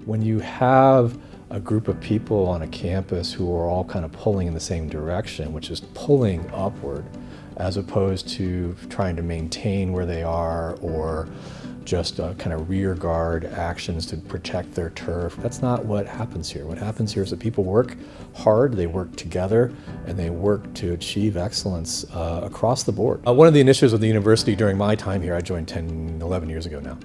When you have a group of people on a campus who are all kind of pulling in the same direction, which is pulling upward, as opposed to trying to maintain where they are or just kind of rear guard actions to protect their turf. That's not what happens here. What happens here is that people work hard, they work together, and they work to achieve excellence across the board. One of the initiatives of the university during my time here, I joined 10, 11 years ago now,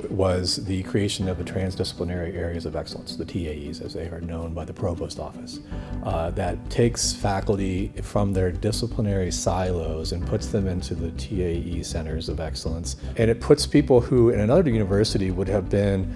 was the creation of the Transdisciplinary Areas of Excellence, the TAEs, as they are known by the Provost Office, that takes faculty from their disciplinary silos and puts them into the TAE Centers of Excellence. And it puts people who in another university would have been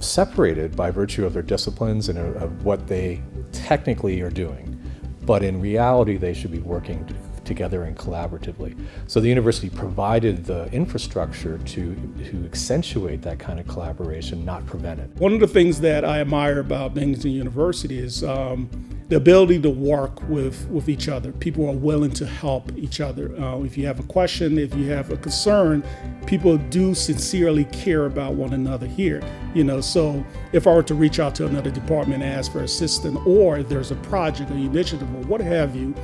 separated by virtue of their disciplines and of what they technically are doing. But in reality, they should be working together and collaboratively. So the university provided the infrastructure to accentuate that kind of collaboration, not prevent it. One of the things that I admire about Binghamton University is the ability to work with each other. People are willing to help each other. If you have a question, if you have a concern, people do sincerely care about one another here. So if I were to reach out to another department and ask for assistance, or if there's a project or initiative or what have you,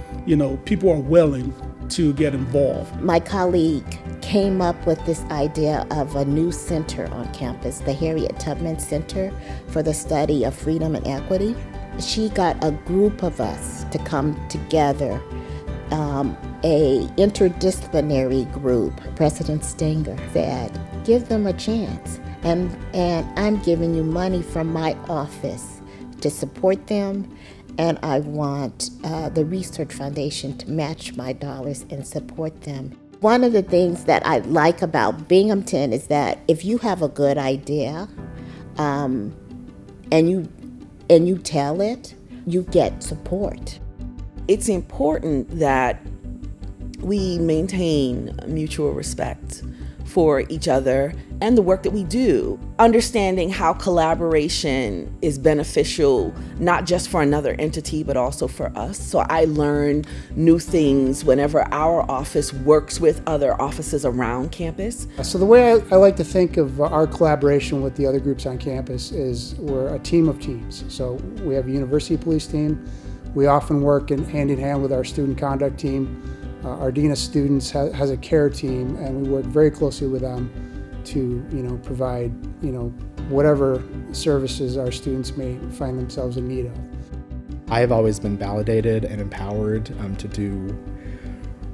people are willing to get involved. My colleague came up with this idea of a new center on campus, the Harriet Tubman Center for the Study of Freedom and Equity. She got a group of us to come together, a interdisciplinary group. President Stenger said, give them a chance. And I'm giving you money from my office to support them. And I want the Research Foundation to match my dollars and support them. One of the things that I like about Binghamton is that if you have a good idea and you tell it, you get support. It's important that we maintain mutual respect for each other and the work that we do, understanding how collaboration is beneficial, not just for another entity, but also for us. So I learn new things whenever our office works with other offices around campus. So the way I like to think of our collaboration with the other groups on campus is we're a team of teams. So we have a university police team. We often work hand in hand with our student conduct team. Our Dean of Students has a care team, and we work very closely with them to provide whatever services our students may find themselves in need of. I have always been validated and empowered to do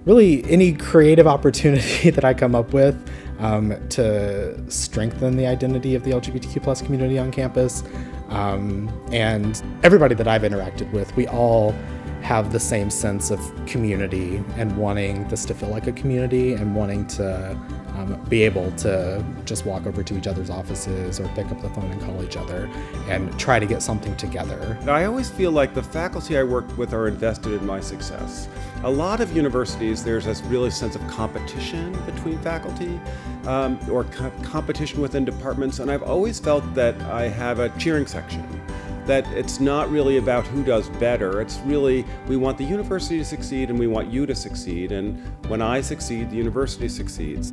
really any creative opportunity that I come up with to strengthen the identity of the LGBTQ+ community on campus. And everybody that I've interacted with, we all have the same sense of community and wanting this to feel like a community and wanting to be able to just walk over to each other's offices or pick up the phone and call each other and try to get something together. I always feel like the faculty I work with are invested in my success. A lot of universities, there's this really sense of competition between faculty or competition within departments, and I've always felt that I have a cheering section. That it's not really about who does better, it's really, we want the university to succeed and we want you to succeed, and when I succeed, the university succeeds.